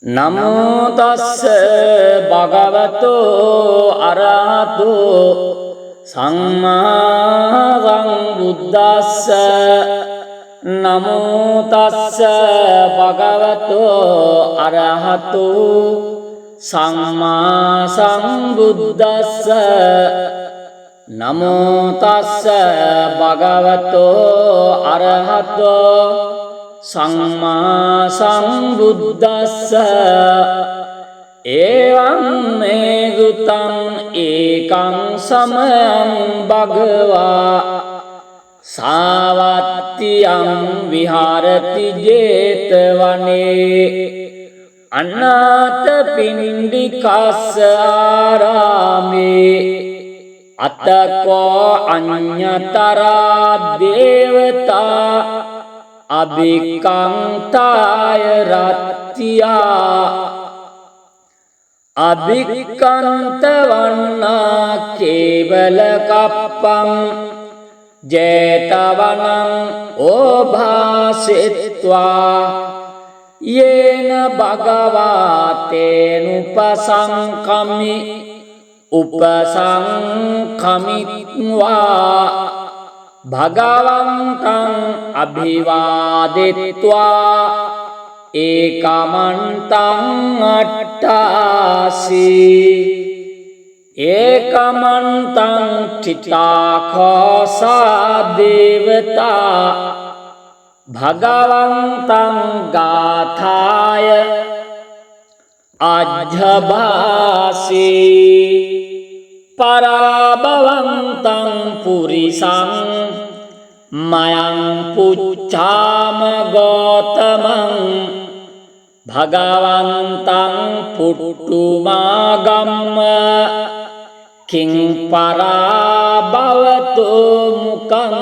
නමෝ තස්ස භගවතෝ අරහතෝ සම්මා සම්බුද්දස්ස නමෝ තස්ස භගවතෝ අරහතෝ සම්මා සම්බුද්දස්ස නමෝ තස්ස භගවතෝ අරහතෝ සම්මා සම්බුද්දස්ස එවං මේ සුතං ඒකං සමයං භගවා සාවත්තියං විහාරති ජේතවනේ අනාථ පිණ්ඩිකස්ස ආරාමේ අතකෝ අඤ්ඤතරා දේවතා අභික්ඛන්තාය රත්ත්‍යා අභික්ඛන්ත වන්නා කේවල කප්පං ජේතවනං ඕභාසෙත්වා යේන භගවාතේනුපසංකමි උපසංකමිත්වා භගවන්තං අභිවාදෙත්වා ඒකමන්තං අට්ඨාසී ඒකමන්තං චිත්තාඛෝසා දේවතා භගවන්තං ගාථාය අජ්ජභාසී පරාභවන්තං පුරිසං මයං පුච්ඡාම ගෝතමං භගවන්තං පුට්ටුමාගම්ම කිං පරාභවතු මුකං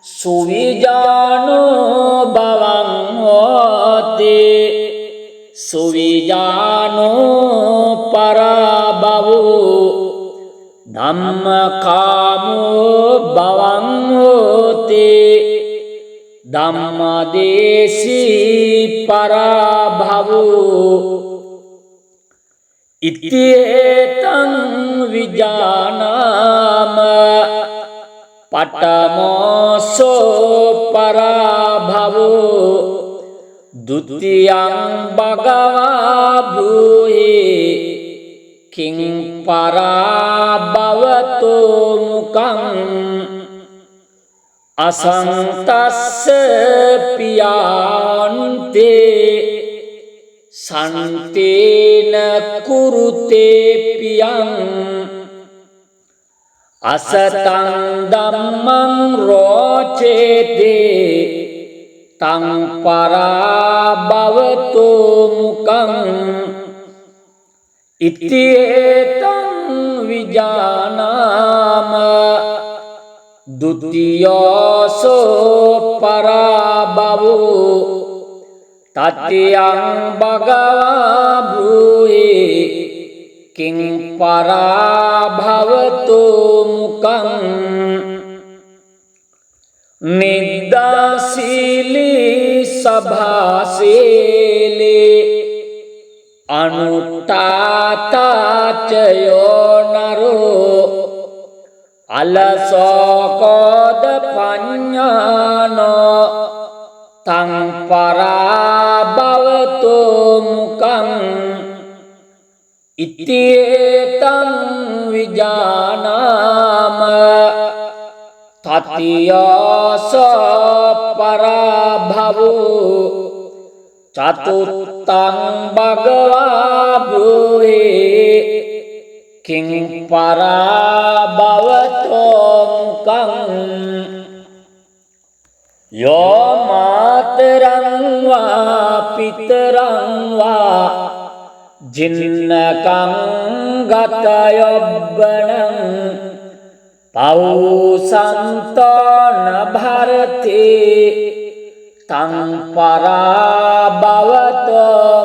සුවිජානෝ භවං හෝති සුවිජානෝ පරාභවෝ ධම්මකාමෝ භවං හෝති ධම්මදේශී පරාභවෝ ඉත්තේතං විජානාම පඨමෝසෝ පරාභවෝ ဒုတိယံ භගවා භූහි කිං පරාභවතු මුකං අසන්තස්ස පියාන්තේ සන්තේන කුරුතේ පියං අසතං ධම්මං රෝචේතේ තං පරාභවතු මුකං ඉත්තේතං විජානාම ဒုတိ යෝසෝ පරාභවෝ තත්තියං භගවා භූහි කිං පරාභවතු මුකං නිද්දාසීලී සභාසීලී අනුත්තාතාචයෝ නරෝ අලසෝකෝද පඤ්ඤානෝ තං පරාභවතු මුකං ඉත්තේතං විජානාම තතියෝසෝ පරාභවෝ චතුත්තං භගවා භූහි කිං පරාභවතෝ මුකං යෝ මාතරං වා පිතරං වා ජින්නකං ගතයොබ්බණං පෞසන්තෝ නභරති තං පරාභවතෝ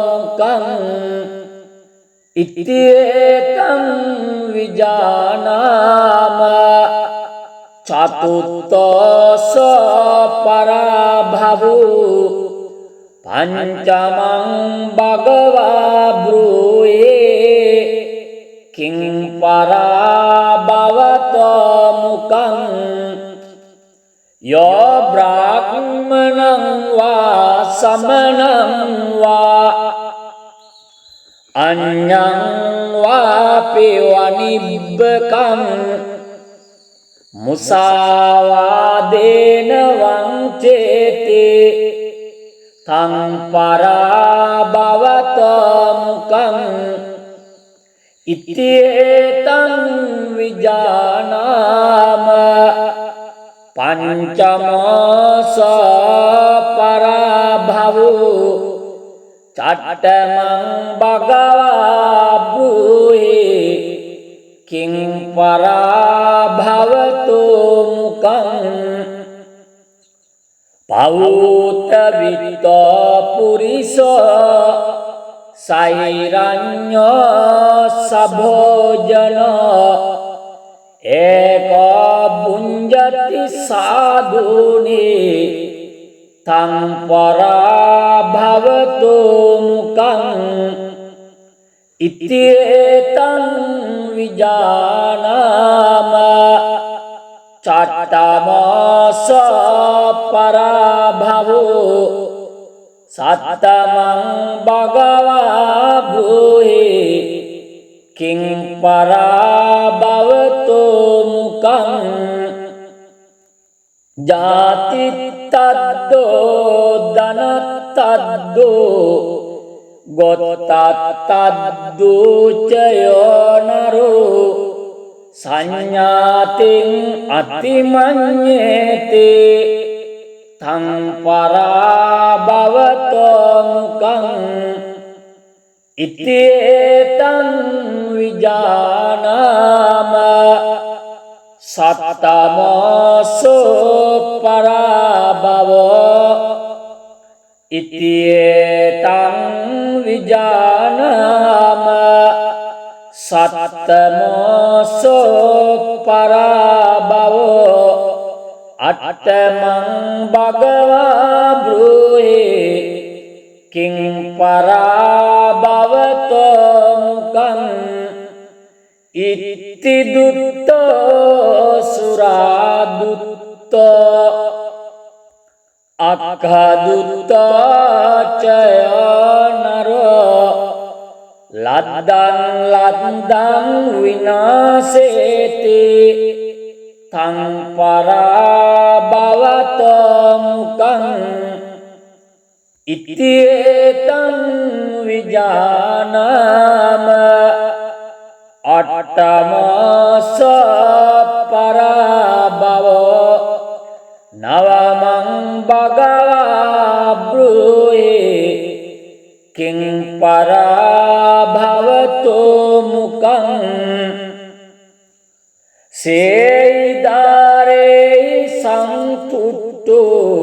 මුකං ඉත්තේතං විජානාම චතුත්තෝසෝ පරාභවෝ පංචමං භගවා බ්‍රූයේ කිං පරාභවතෝ මුකං යෝ බ්‍රාහ්මණං වා සමණං වා අඤ්ඤං වාපි වනිබ්බකං මුසාවාදේන වංචේති තං පරාභවතෝ මුකං ඉත්තේතං විජානාම පංචමෝස පරාභවෝ චට්ඨමං භගවා බ්‍රූහි කිං පරාභවතෝ මුකං පෞත විත්තෝ පුරිසෝ සෛරඤ්ඤෝ සභෝජනෝ ඒකෝ බුඤ්ජති සාදුනේ තං පරාභවතෝ මුකං ඉත්තේතං විජානාම චට්ඨමෝස පරාභවෝ සත්තමං භගවා බ්‍රූහි කිං පරාභවතෝ මුකං ජාතිත්තද්දෝ ධනත්තද්දෝ ගොත්තත්තද්දෝ චයෝ නරෝ සංඥාතින් අතිමඤ්ඤේති තං පරාභවතෝ මුකං ඉත්තේතං විජානාම සත්තමෝසෝ පරාභවෝ ඉත්තේතං විජානාම සත්තමෝසෝ පරාභවෝ අට්ඨමං භගවා බ්‍රූහි කිං පරාභවතෝ මුකං ඉත්ති දුත්තෝ සුරාදුත්තෝ අක්ඛදුත්තෝ චයෝ නරෝ ලද්දං ලද්දං විනාසේති තං පරාභවතෝ මුකං ඉත්තේතං විජානාම අට්ඨමෝස පරාභවෝ නවමං භගවා බ්‍රූහි කිං පරාභවතෝ මුකං සේයිදාරේ සංතුට්ඨෝ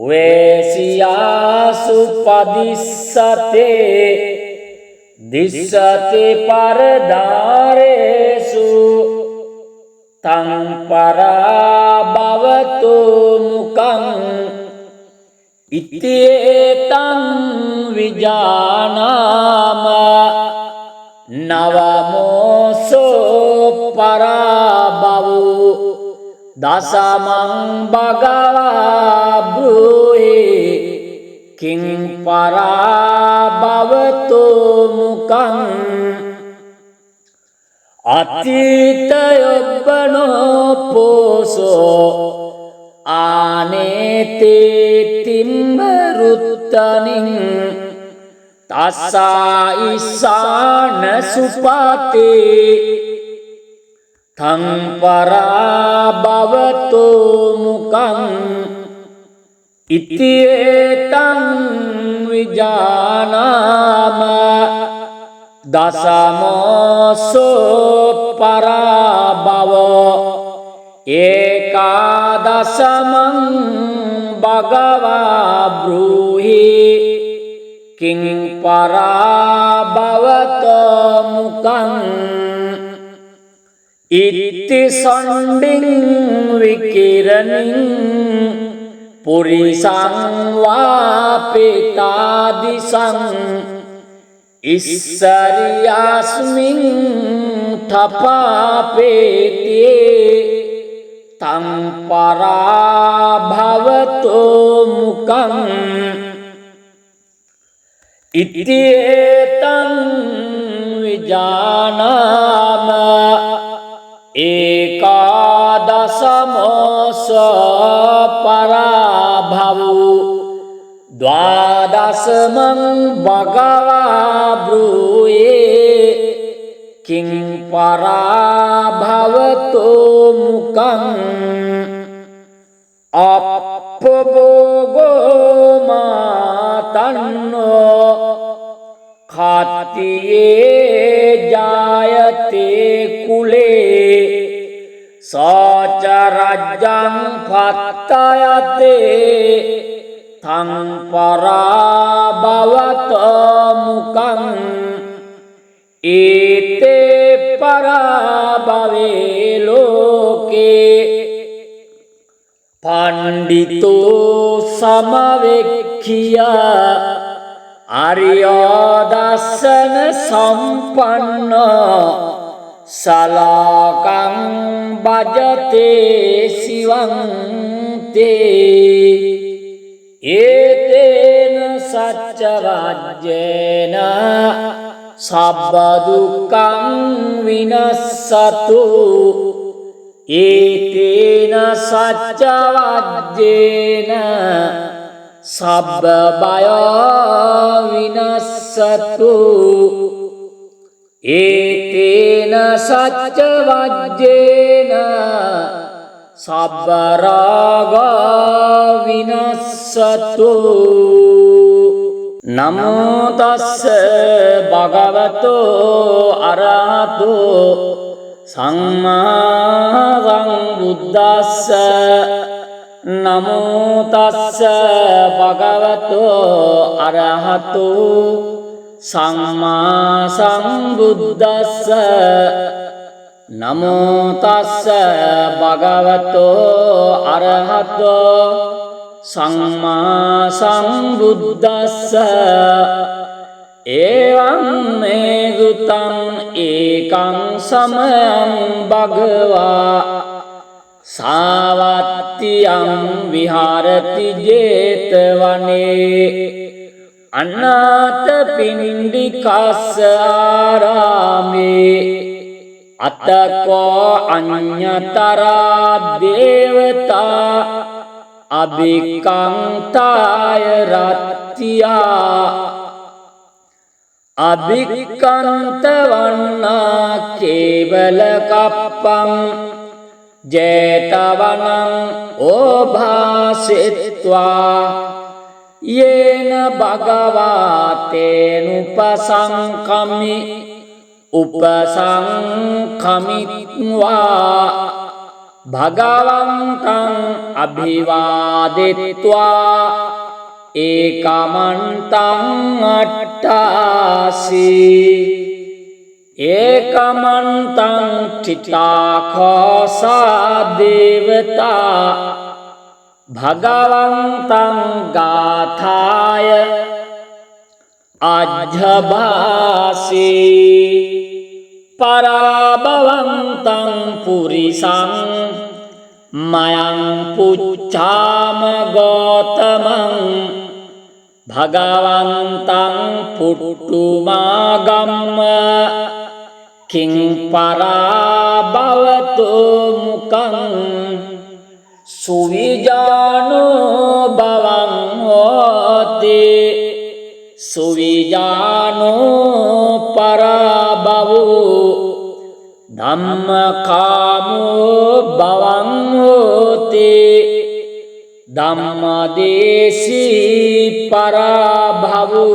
වේසියාසු පදිස්සතේ දිස්සති පරදාරේසු තං පරාභවතෝ මුකං ඉත්තේතං විජානාම නවමෝසෝ පරාභවෝ දසමං භගවා බ්‍රූහි කිං පරාභවතෝ මුකං අතීතයොබ්බනෝ පෝසෝ ආනේතේ තිම්මරුත්තනින් තස්සා ඉස්සාන සුපතේ තං පරාභවතෝ මුකං ඉත්තේතං විජානාම දසමෝසෝ පරාභවෝ ඒකාදසමං භගවා බ්‍රූහි කිං පරාභවතෝ මුකං ඉත්ති සණ්ඩින් විකිරණින් පුරිසං වාපේතාදිසං ඉස්සරියාස්මින් තපාපේතේ තං පරාභවතෝ මුකං ඉත්තේතං විජානාම ඒකාදසමෝස පරාභවෝ ද්වාදසමං භගවා බ්‍රූයේ කිං පරාභවතෝ මුකං අප්පභෝගෝ මාතන්නෝ खातिये जायते कुले सच राज्यं फत्तयते तं पराभवत मुकं एते पराभवे लोके पंडितो समवेख्य आर्योदर्शन संपन्न सलाकं भजते शिवं ते एतेन सच्चराज्येन सब्बदुःखं विनश्यतु एतेन सच्चराज्येन सब्बभयो विनश्यतु एतेन सच्चराज्येन सब्बरागो विनश्यतु नमो तस्स भगवतो अरहतो सम्मा सम्बुद्धस्स नमो तस्स भगवतो अरहतो सम्मा सम्बुद्धस्स नमो तस्स भगवतो अरहतो सम्मा सम्बुद्धस्स एवं मे दुतं एकं समयं भगवा सावत्त्यं विहारति जेतवने अनाथपिण्डिकास्य आरामे अतको अन्यतरा देवता अभिकान्ताय रत्या अभिकान्तवन्ना केवलकप्पं जेतवनं ओभासित्वा येन भगवतेनुपसङ्कमि उपसङ्कमित्वा भगवन्तं अभिवादित्वा एकमन्तं अट्टासि एकमन्तं चिताखोसा देवता भगवन्तं गाथाय अजभासि पराभवन्तं पुरिसं मयं पुच्छाम गौतमं भगवन्तं पुट्टुमागम्य किं पराभवतो मुकं सुविजानो भवं होति सुविजानो पराभवो धम्मकामो भवं होति धम्मदेशी पराभवो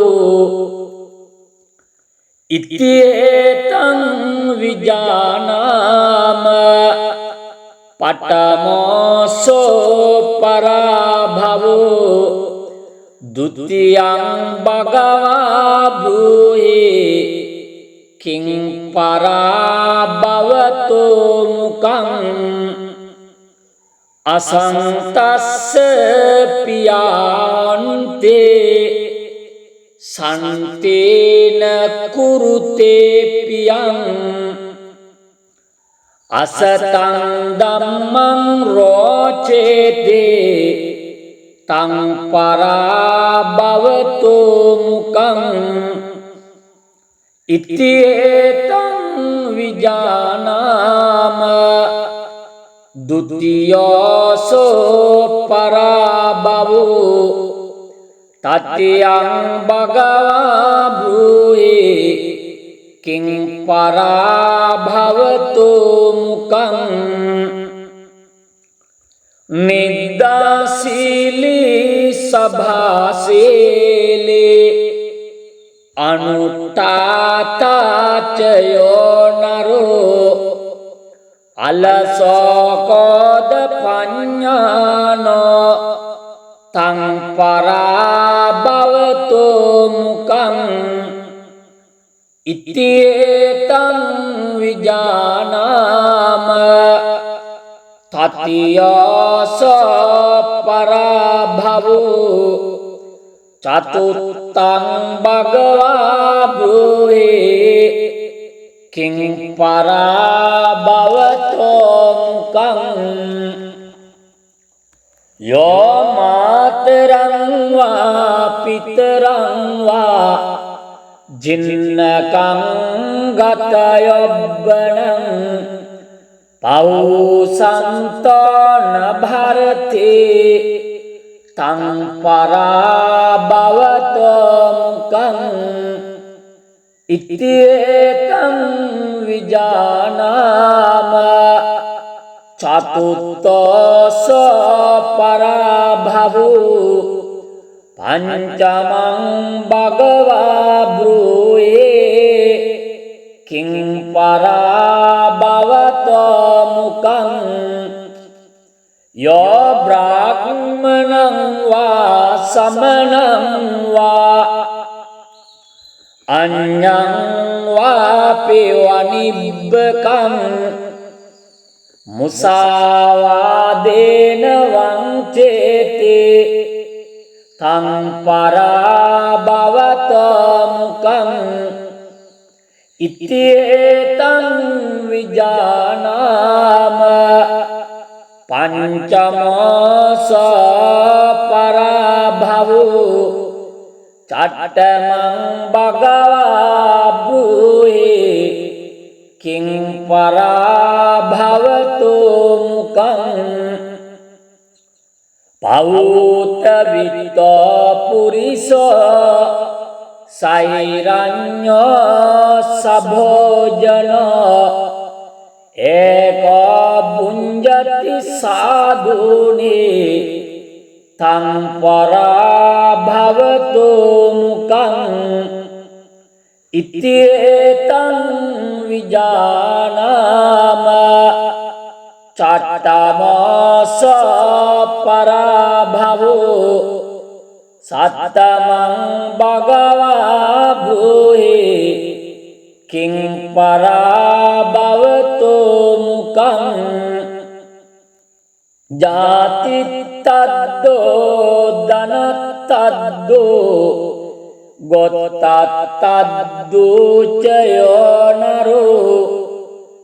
इत्येतं विजानाम पटमोसो पराभवो द्वितीयं भगवा ब्रूहि किं पराभवतो मुकं අසන්තස්ස පියාන්තේ සන්තේන කුරුතේ පියං අසතං ධම්මං රෝචේතේ තං පරාභවතු මුකං ඉත්තේතං විජානාම ဒုတိယ සෝ පරාභවෝ තත්‍යං භගවා බ්‍රූහි කිං පරාභවතු මුකං නිද්දාසීලී සභාසීලී අනුට්ඨාතාචයෝ නරෝ අලසෝකෝද පඤ්ඤානෝ තං පරාභවතු මුකං ඉත්තේතං විජානාම තතියස පරාභවෝ චතුත්තං භගවා බ්‍රූහි කිං පරාභවතෝ මුකං යෝ මාතරං වා පිතරං වා ජින්නකං ගතයොබ්බනං පෞසන්තෝන භරතේ තං පරාභවතෝ මුකං ඉත්තේතං විජානාම චතුත්තෝස පරාභවෝ පංචමං භගවා බ්‍රූහි කිං පරාභවතෝ මුකං යෝ බ්‍රාහ්මණං වා සමණං වා අඤ්ඤං වාපි වනිබ්බකං මුසාවාදේන වංචේති තං පරාභවතෝ මුකං ඉත්තේතං විජානාම පංචමෝස පරාභවෝ චට්ඨමං භගවා බ්‍රූහි කිං පරාභවතු මුකං පෞත විත්තෝ පුරිසෝ සෛරඤ්ඤෝ සභෝජනෝ ඒකෝ බුඤ්ජති සාදුනේ තං පරාභවතු මුකං ඉත්තේතං විජානාම චට්ඨමෝස පරාභවෝ සත්තමං භගවා බ්‍රූහි කිං පරාභවතු මුකං ජාතිත්තද්දෝ ධනත්තද්දෝ ගොත්තත්තද්දෝ චයෝ නරෝ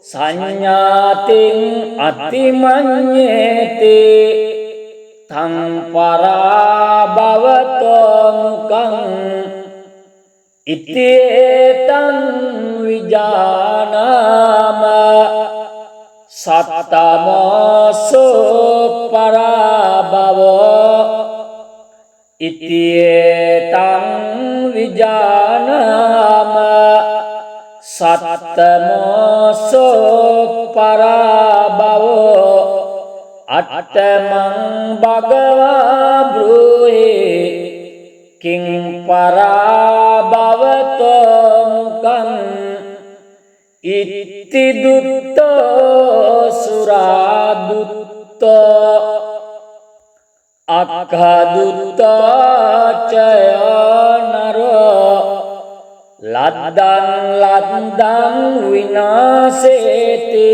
සංඥාතින් අතිමඤ්ඤේති තං පරාභවතෝ මුකං ඉත්තේතං විජානාම සත්තමෝසෝ පරාභවෝ ඉත්තේතං විජානාම සත්තමෝසෝ පරාභවෝ අට්ඨමං භගවා බ්‍රූහි කිං පරාභවතෝ මුකං ඉත්ති දුත්තෝ සුරාදුත්තෝ අක්ඛදුත්තෝ චයෝ නරෝ ලද්දං ලද්දං විනාසේති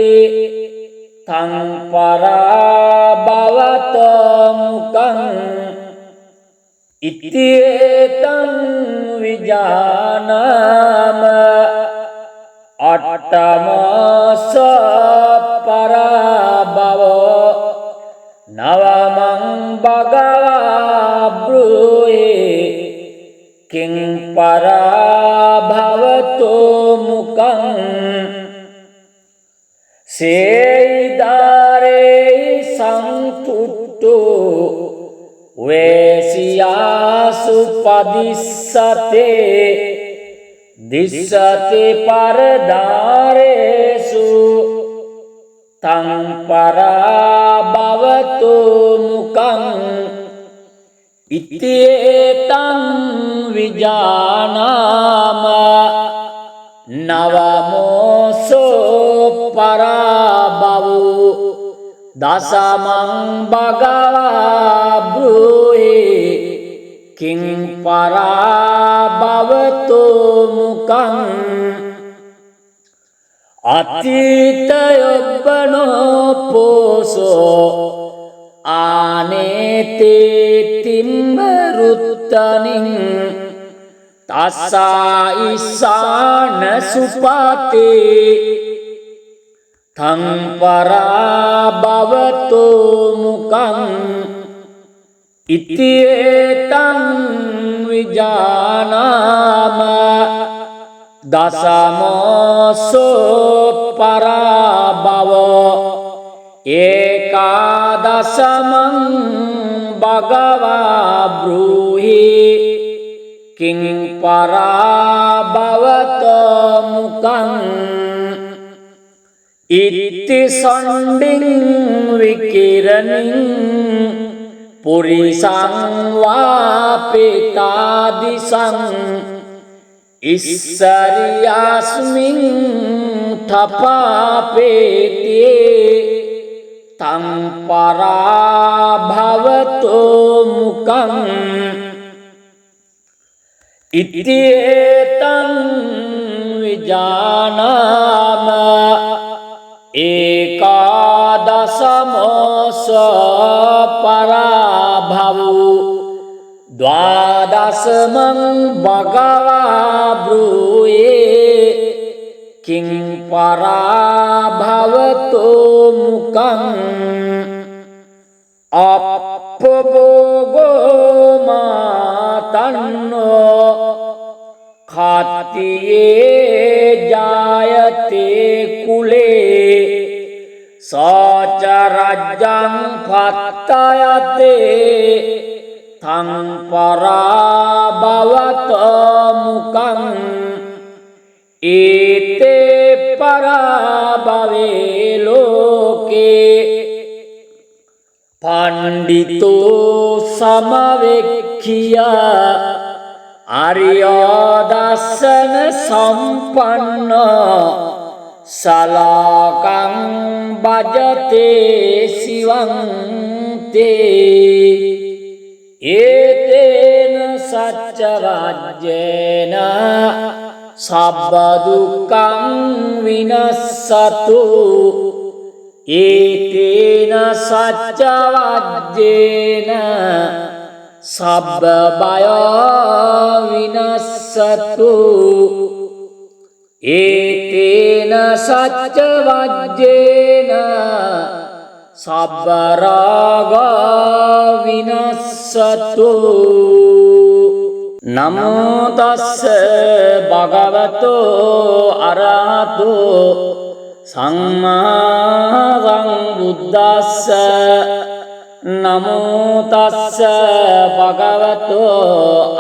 තං පරාභවතෝ මුකං ඉත්තේතං විජානාම අට්ඨමස පරාභවෝ නවමං භගවා බ්‍රූහි කිං පරාභවතෝ මුකං සේයිදාරේ සංතුට්ඨෝ වේසියාසු පදිස්සතේ දිස්සති පරදාරේසු තං පරාභවතු මුකං ඉත්තේතං විජානාම නවමෝසෝ පරාභවෝ දසමං භගවා බ්‍රූහි කිං පරාභවතු මුකං අතීතයොබ්බනෝ පෝසෝ ආනේතේ තිම්මරුත්තනින් තස්සා ඉස්සාන සුපතේ තං පරාභවතු මුකං ඉත්තේතං විජානාම දසමෝසෝ පරාභවෝ ඒකාදසමං භගවා බ්‍රූහි කිං පරාභවතෝ මුකං ඉත්ති සණ්ඩින් විකිරණින් පුරිසං වාපිතාදිසං ඉස්සරියාස්මින් තපාපේතේ තං පරාභවතෝ මුකං ඉත්තේතං විජානාම ඒකාදසමෝස පරාභවෝ ද්වාදසමං භගවා බ්‍රූහි කිං පරාභවතෝ මුකං අප්පභෝගෝ මාතන්නෝ खातिये जायते कुले सच राज्यं फत्तयते थं पराभवत मुकं एते पराभवे लोके पंडितो समवेख्या आर्योदर्शन संपन्न सलाकं भजते शिवं ते एतेन सच्चराज्येन सब्बदुःखं विनश्यतु एतेन सच्चराज्येन सब्बभयो विनश्यतु एतेन सच्चराज्येन सब्बरागो विनश्यतु नमो तस्से भगवतो अरहतो सम्मा सम्बुद्धस्से नमो तस्से भगवतो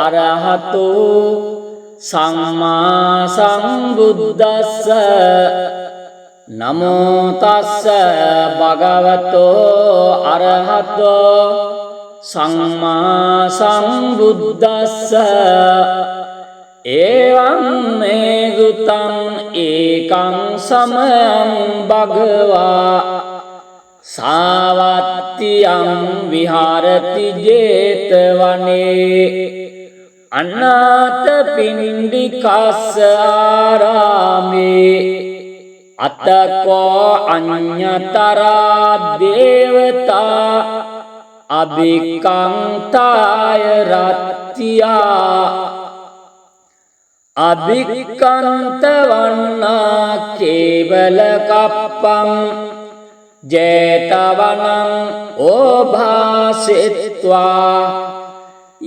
अरहतो सम्मा सम्बुद्धस्से नमो तस्से भगवतो अरहतो सम्मा सम्बुद्धस्से एवं मे गुतं एकं समयं भगवा सावत्त्यं विहारति जेतवने अनाथपिण्डिकास्य आरामे අතකෝ අඤ්ඤතරා දේවතා අභිකංතාය රත්තියා අභිකන්ත වන්නා කේවල කප්පං ජේතවනං ඕභාසෙත්වා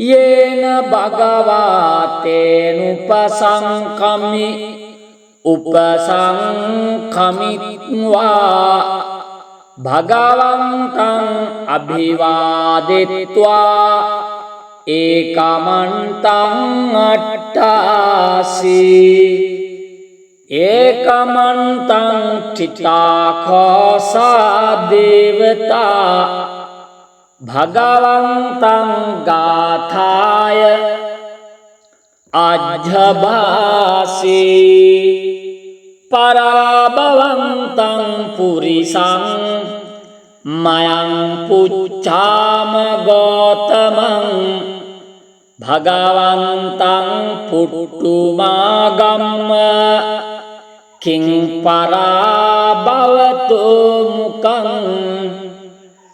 යේන භගවාතේනුපසංකමි උපසංකමිත්වා භගවන්තං අභිවාදෙත්වා ඒකමන්තං අට්ඨාසී ඒකමන්තං චිත්තාඛෝසා දේවතා භගවන්තං ගාථාය අජ්ජභාසී පරාභවන්තං පුරිසං මයං පුච්ඡාම ගෝතමං භගවන්තං පුට්ටුමාගම්ම කිං පරාභවතු මුකං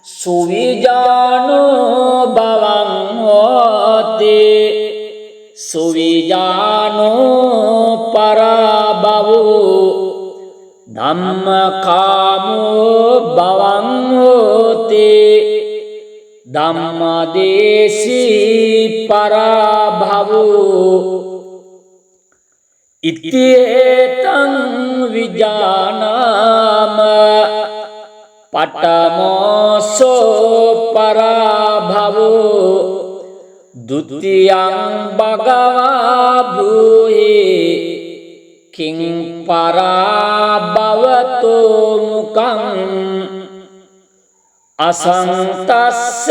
සුවිජානෝ භවං හෝති සුවිජානෝ පරාභවෝ ධම්මකාමෝ භවං හෝති ධම්මදේශී පරාභවෝ ඉත්තේතං විජානාම පඨමෝසෝ පරාභවෝ ဒုတိယံ භගවා භූහි කිං පරාභවතෝ මුකං අසන්තස්ස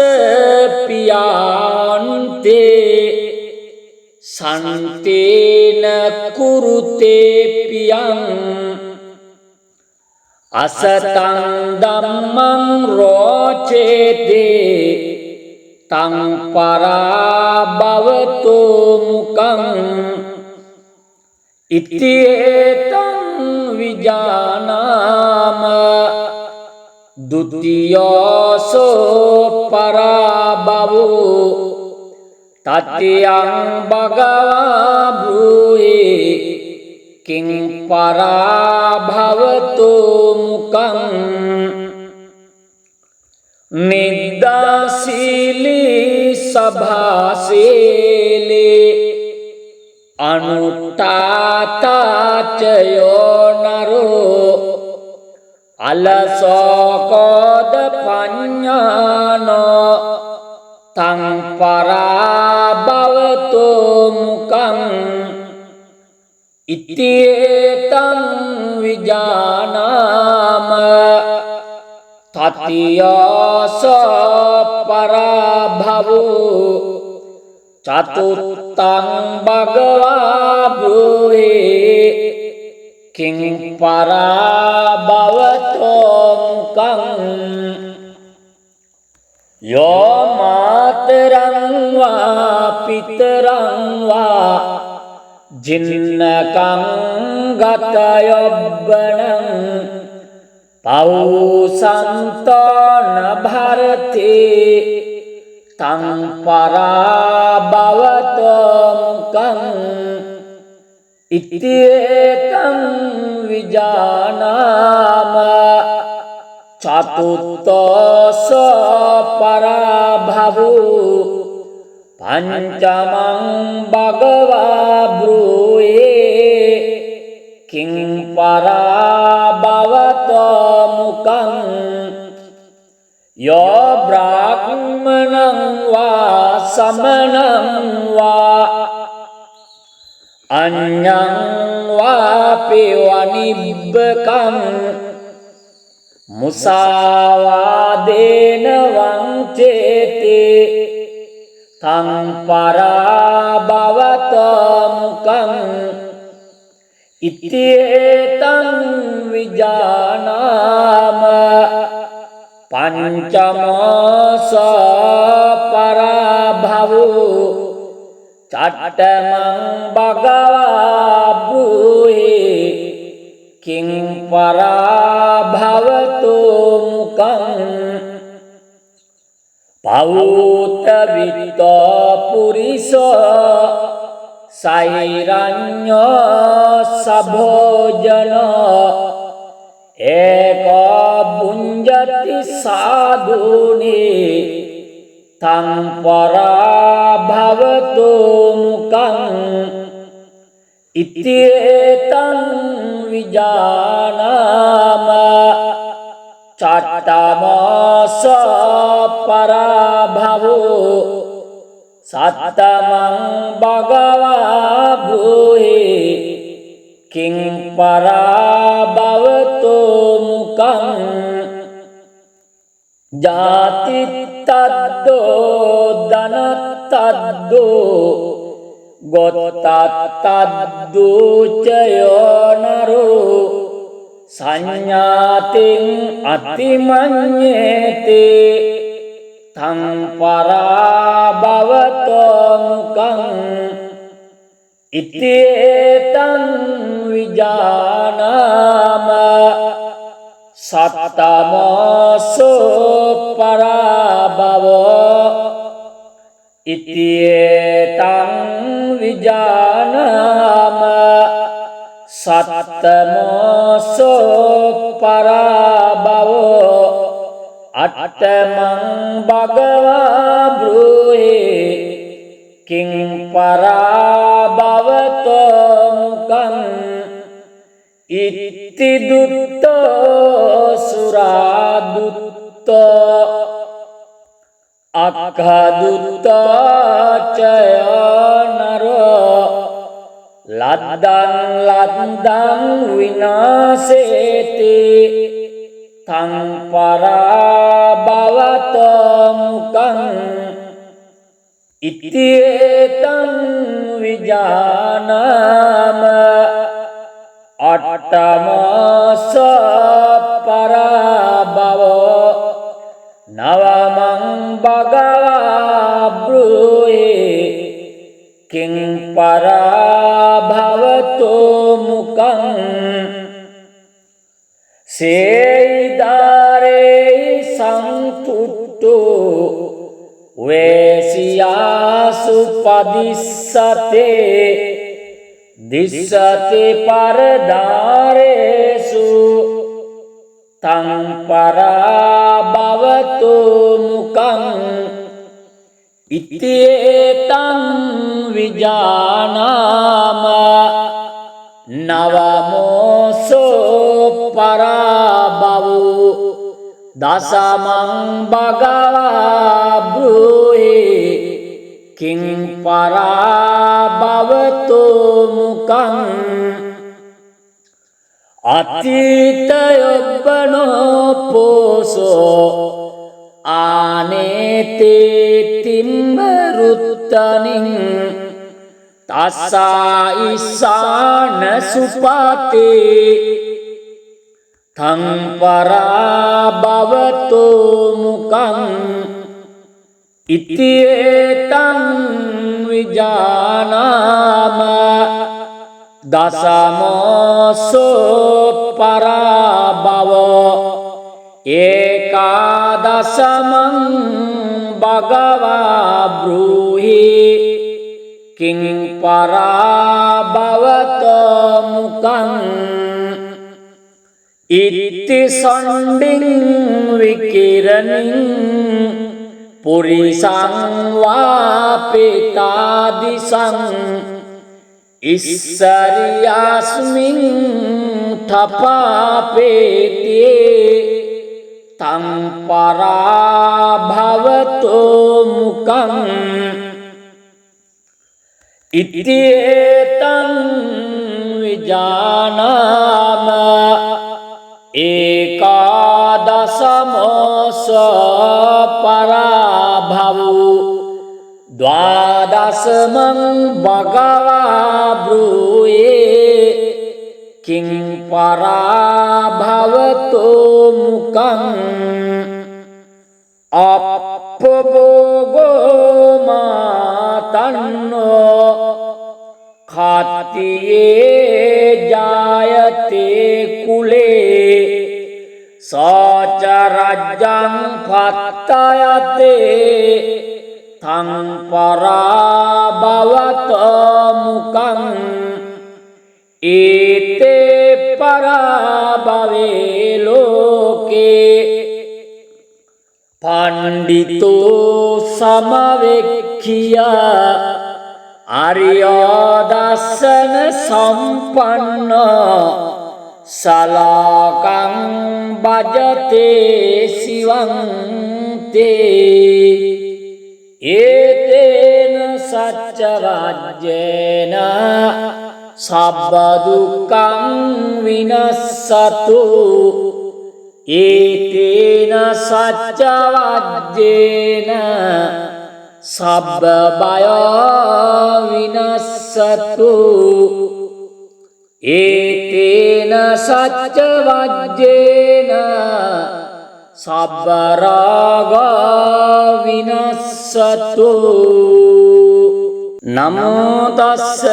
පියාන්තේ සන්තේන කුරුතේ පියං අසතං ධම්මං රෝචේතේ තං පරාභවතෝ මුකං ඉත්තේතං විජානාම ဒုတိယසෝ පරාභවෝ තත්තියං භගවා භූහි කිං පරාභවතෝ මුකං නිද්දාසීලී සභාසීලී අනුත්තාතාචයෝ නරෝ අලසෝකෝද පඤ්ඤානෝ තං පරාභවතෝ මුකං ඉත්තේතං විජානාම තතියෝසෝ පරාභවෝ චතුත්තං භගවා භූහි කිං පරාභවතෝ මුකං යෝ මාතරං වා පිතරං වා ජින්නකං ගතයොබ්බනං පෞසන්තෝ නභරතේ තං පරාභවතෝ මුකං ඉත්තේතං විජානාම චතුත්තෝසෝ පරාභවෝ පංචමං භගවා භූයේ කිං පරාභවතෝ මුකං යෝ බ්‍රාහ්මණං වා සමණං වා අඤ්ඤං වාපි වනිබ්බකං මුසාවාදේන වංචේති තං පරාභවතෝ මුකං ඉත්තේතං විජානාම පංචමෝසෝ පරාභවෝ චට්ඨමං භගවා භූහි කිං पराभवतो मुखं पौत वित्त पुरिस साइरण्य सभोजन एक भुंजति साधुनि तं पराभवतो मुखं इत्येतं विजानाम चट्टमास पराभवो सत्तमं भगवा ब्रूहि किं पराभवतो मुखं जाति तद्दो धन तद्दो गोत्ता तद्दो चयो नरो संज्ञातिं अतिमन्येते तं पराभवतो मुखं इत्येतं विजानाम सत्तमसो पराभवो इत्येतं विजानाम सत्तमसो पराभवो अट्टमं भगवा ब्रूहि किं पराभवतो मुखं इति दुत्तो सुरादुत्तो अखदुत्तो चयो नरो लद्दं लद्दं विनाशेति तं पराभवतो मुखं इत्येतं विजानाम अट्टमस पराभवो नवमं भगवा ब्रूहि किं पराभवतो मुखं सेयिदारे संतुष्टो वेश्यासु पदिशते दिशते परदारेषु तं पराभवतो मुखं इत्येतं विजानाम नवमोऽसो पराभवो दशमं भगवा ब्रूहि किं पराभवतो मुखं अतीतयौवनो पोषो आनेते तिम्मरुत्तनिं तस्सा ईशान सुपाते तं पराभवतो मुखं इत्येतं विजानाम दशमसो पराभवो एकादशमं भगवा ब्रूहि किं पराभवतो मुखं इति सण्डिं विकिरणिं पुरिसं वापितादिशं ईश्वर्यास्मिन् ठपापेति तं पराभवतो मुखं इत्येतं विजानाम एकादशमस पराभवो द्वादशमं भगवा ब्रूहि किं पराभवतो मुखं अपभोगो मातन्नो खातिये जायते कुले සෝච රජ්ජං පත්තයතේ තං පරාභවත මුකං ඒතේ පරාභවේ ලෝකේ පණ්ඩිතෝ සමවෙක්ඛියා අරියෝ දස්සන සම්පන්න සලාකං භජතේ සිවං තේ ඒතේන සච්ච රාජ්‍යේන සබ්බ දුක්ඛං විනස්සතු ඒතේන සච්ච රාජ්‍යේන සබ්බ බය විනස්සතු ඒතේන සච්ච වජ්ජේන සබ්බ රාග විනස්සතු නමෝ තස්ස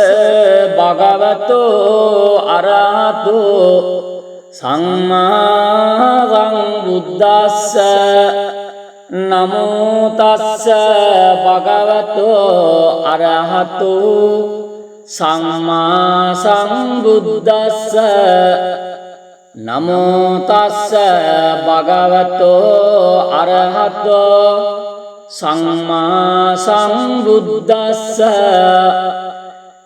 භගවතෝ අරහතෝ සම්මා සම්බුද්දස්ස නමෝ තස්ස භගවතෝ අරහතෝ සම්මා සම්බුද්දස්ස නමෝ තස්ස භගවතෝ අරහතෝ සම්මා සම්බුද්දස්ස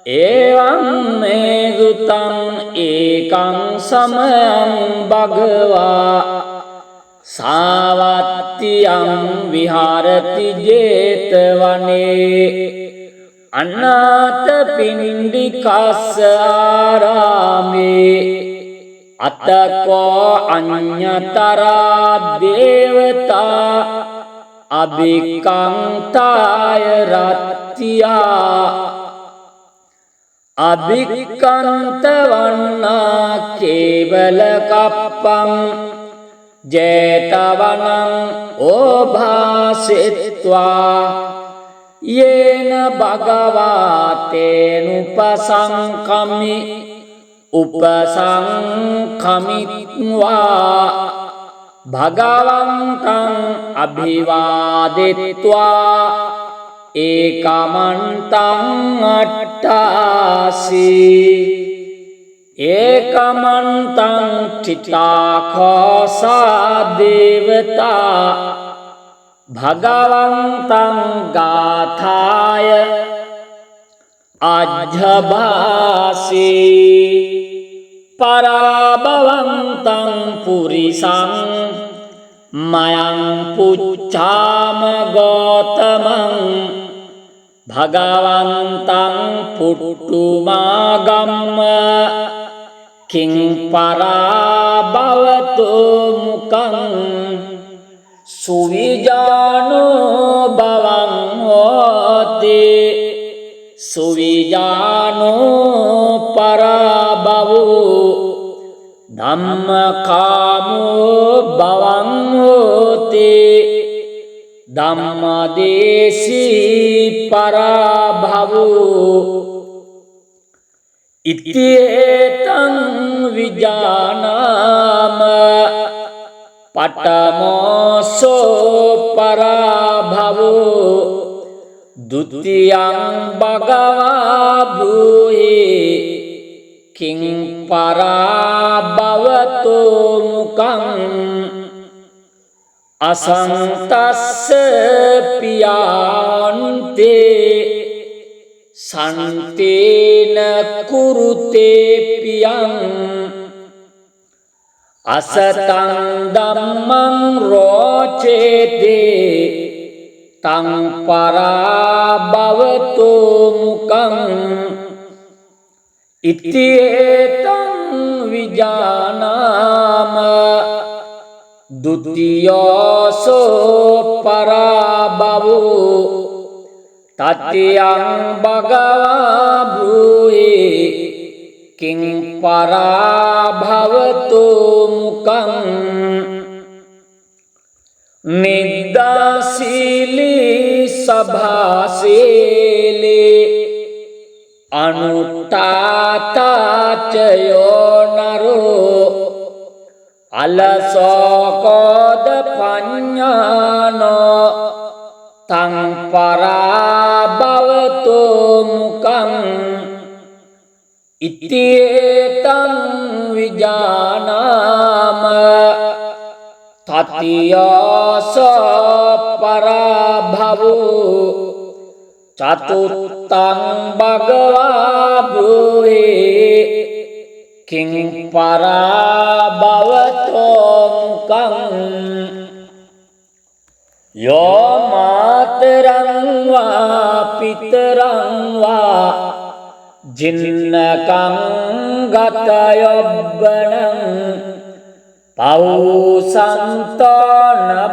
එවං මේ සුතං ඒකං සමයං භගවා සාවත්තියං විහාරති ජේතවනේ අනාථ පිණ්ඩිකස්ස ආරාමේ අතකෝ අඤ්ඤතරා දේවතා අභිකංතාය රත්තියා අභිකන්ත වන්නා කේවල කප්පං ජේතවනං ඕභාසෙත්වා යේන භගවාතේනුපසංකමි උපසංකමිත්වා භගවන්තං අභිවාදෙත්වා ඒකමන්තං අට්ඨාසී ඒකමන්තං චිත්තාඛෝසා දේවතා භගවන්තං ගාථාය අජ්ජභාසී පරාභවන්තං පුරිසං මයං පුච්ඡාම ගෝතමං භගවන්තං පුට්ටුමාගම්ම කිං පරාභවතු මුකං සුවිජානෝ බවං හෝති සුවිජානෝ පරාභවෝ ධම්මකාමෝ බවං හෝති ධම්මදේශී පරාභවෝ ඉත්තේතං විජානාම පඨමෝසෝ පරාභවෝ ဒုတိယံ භගවා භූහි කිං පරාභවතෝ මුකං අසන්තස්ස පියාන්තේ සන්තේන කුරුතේ පියං අසතං ධම්මං රෝචේතේ තං පරාභවතෝ මුකං ඉත්තේතං විජානාම ဒုတိယසෝ පරාභවෝ තත්‍යං භගවා භූහි කිං පරාභවතෝ මුකං නිද්දාසීලී සභාසීලී අනුත්තාතාචයෝ නරෝ අලසෝකෝද පඤ්ඤානෝ තං පරාභවතු මුකං ඉත්තේතං විජානාම තතියස පරාභවෝ චතුත්තං භගවා බ්‍රූහි කිං පරාභවතෝ මුකං යෝ මාතරං වා පිතරං වා ජින්නකං ගතයොබ්බනං පෞසන්තෝන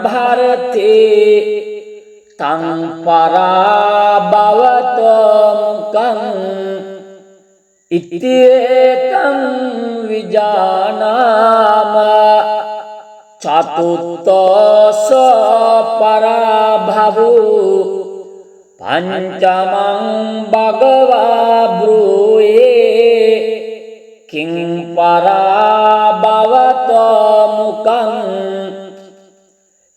භරතේ තං පරාභවතෝ මුකං ඉත්තේතං විජානාම චතුත්තෝස පරාභවෝ පංචමං භගවා බ්‍රූහි කිං පරාභවතෝ මුකං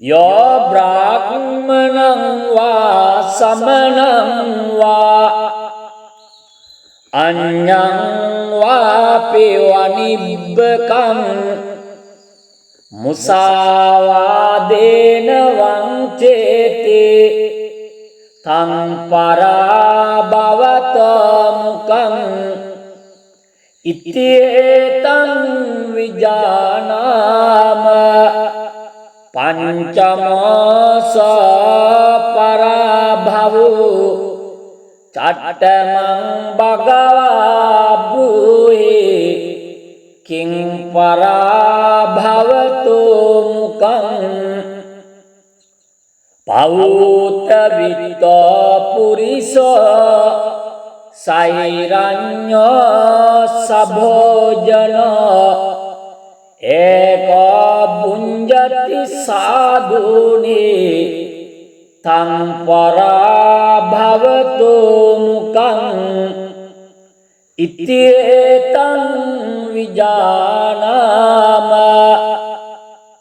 යෝ බ්‍රාහ්මණං වා සමණං වා අඤ්ඤං වාපි වනිබ්බකං මුසාවාදේන වංචේති තං පරාභවතෝ මුකං ඉත්තේතං විජානාම පංචමෝස පරාභවෝ චට්ඨමං භගවා බ්‍රූහි කිං පරාභවතු මුකං පෞත විත්තෝ පුරිසෝ සෛරඤ්ඤෝ සභෝජනෝ ඒකෝ බුඤ්ජති සාදුනේ තං පරාභවතු මුකං ඉත්තේතං විජානාම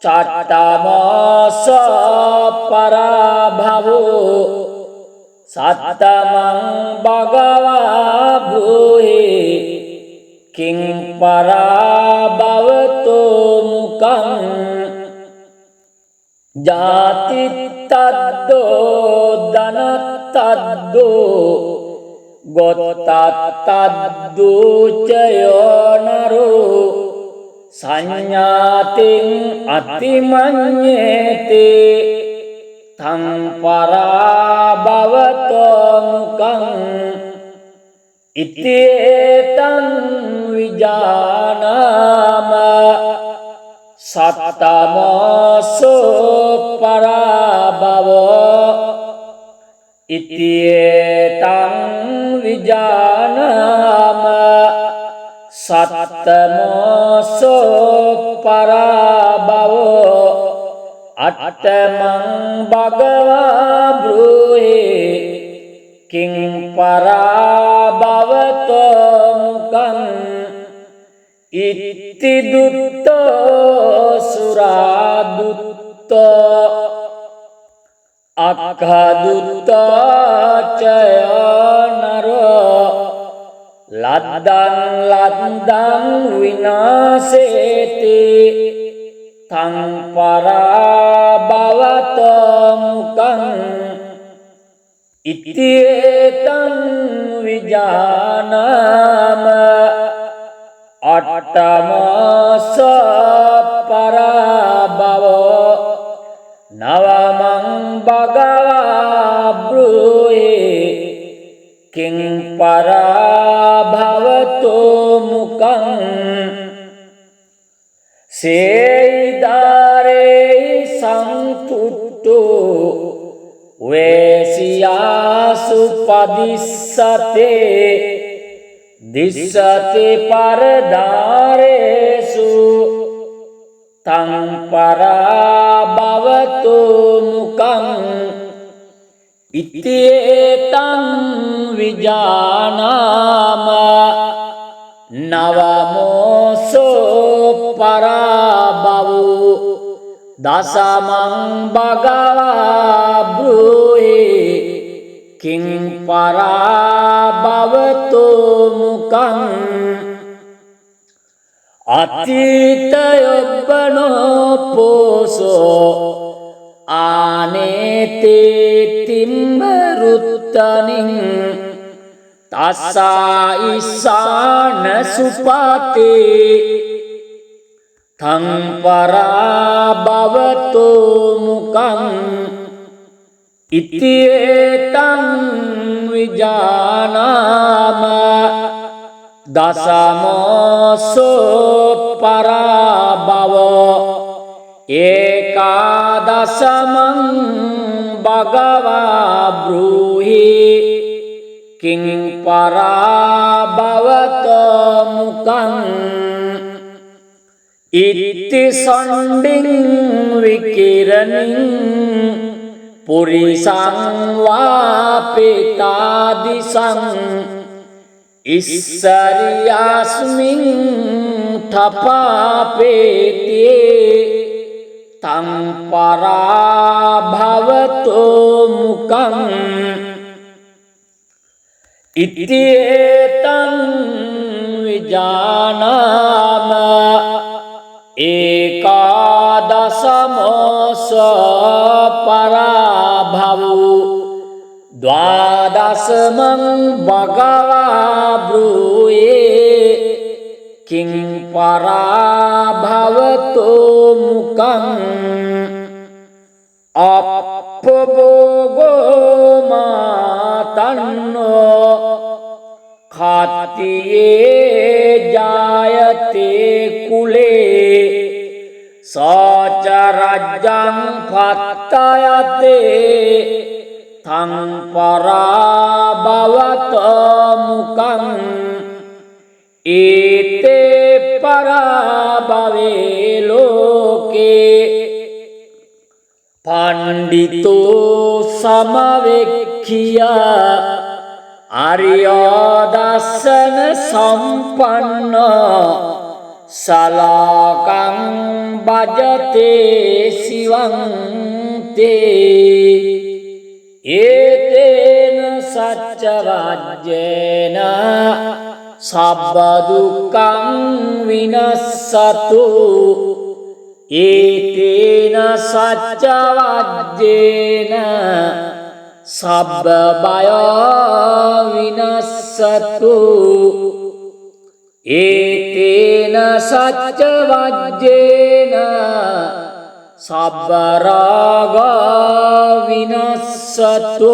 චත්තමෝස පරාභවෝ සත්තමං භගවා බ්‍රූහි කිං පරාභවතු මුකං ජාතිත්තද්දෝ ධනත්තද්දෝ ගොත්තත්තද්දෝ චයෝ නරෝ සංඥාතින් අතිමඤ්ඤේති තං පරාභවතෝ මුකං ඉත්තේතං විජානාම සත්තමෝසෝ පරාභවෝ ඉත්තේතං විජානාම සත්තමෝසෝ පරාභවෝ අට්ඨමං භගවා බ්‍රූහි කිං පරාභවතෝ මුකං ඉත්ති දුත්තෝ සුරාදුත්තෝ අක්ඛදුත්තෝ චයෝ නරෝ ලද්දං ලද්දං විනාසේති තං පරාභවතෝ මුකං ඉත්තේතං විජානාම අට්ඨමෝස පරාභවෝ නවමං භගවා බ්‍රූහි කිං පරාභවතු මුකං සේයිදාරේ සම්තුට්ඨෝ වේසියාසු පදිස්සතේ දිස්සති පරදාරේසු තං පරාභවතු මුකං ඉත්තේතං විජානාම නවමෝසෝ පරාභවෝ දසමං භගවා බ්‍රූහි කිං පරාභවතෝ මුකං අතීතයොබ්බනෝ පෝසෝ ආනේතේ තිම්බරුත්තනින් තස්සා ඉස්සාන සුපතේ තං පරාභවතෝ මුකං ඉතියේතං විජානාම දසමෝසෝ පරාභවෝ ඒකාදසමං භගවා බ්‍රූහි කිං පරාභවතෝ මුකං ඉත්ති සණ්ඩින් විකිරණින් පුරිසං වාපිතාදිසං ඉස්සරියාස්මින් තපාපේතේ තං පරාභවතෝ මුකං ඉතියේතං විජානාම ඒකාදසමෝස පරාභවෝ ද්වාදසමං භගවා බ්‍රූහි කිං පරාභවතෝ මුකං අප්පභෝගෝ මාතන්නෝ खातिये जायते कुले सच राज्यं फत्तयते तं पराभवत मुकं एते पराभवे लोके पंडितो समवेख्या आर्योदर्शन संपन्न सलाकं भजते शिवं ते एतेन सच्चराज्येन सब्बदुःखं विनश्यतु एतेन सच्चराज्येन सब्बभयो विनश्यतु एतेन सच्चराज्येन सब्बरोगो विनश्यतु।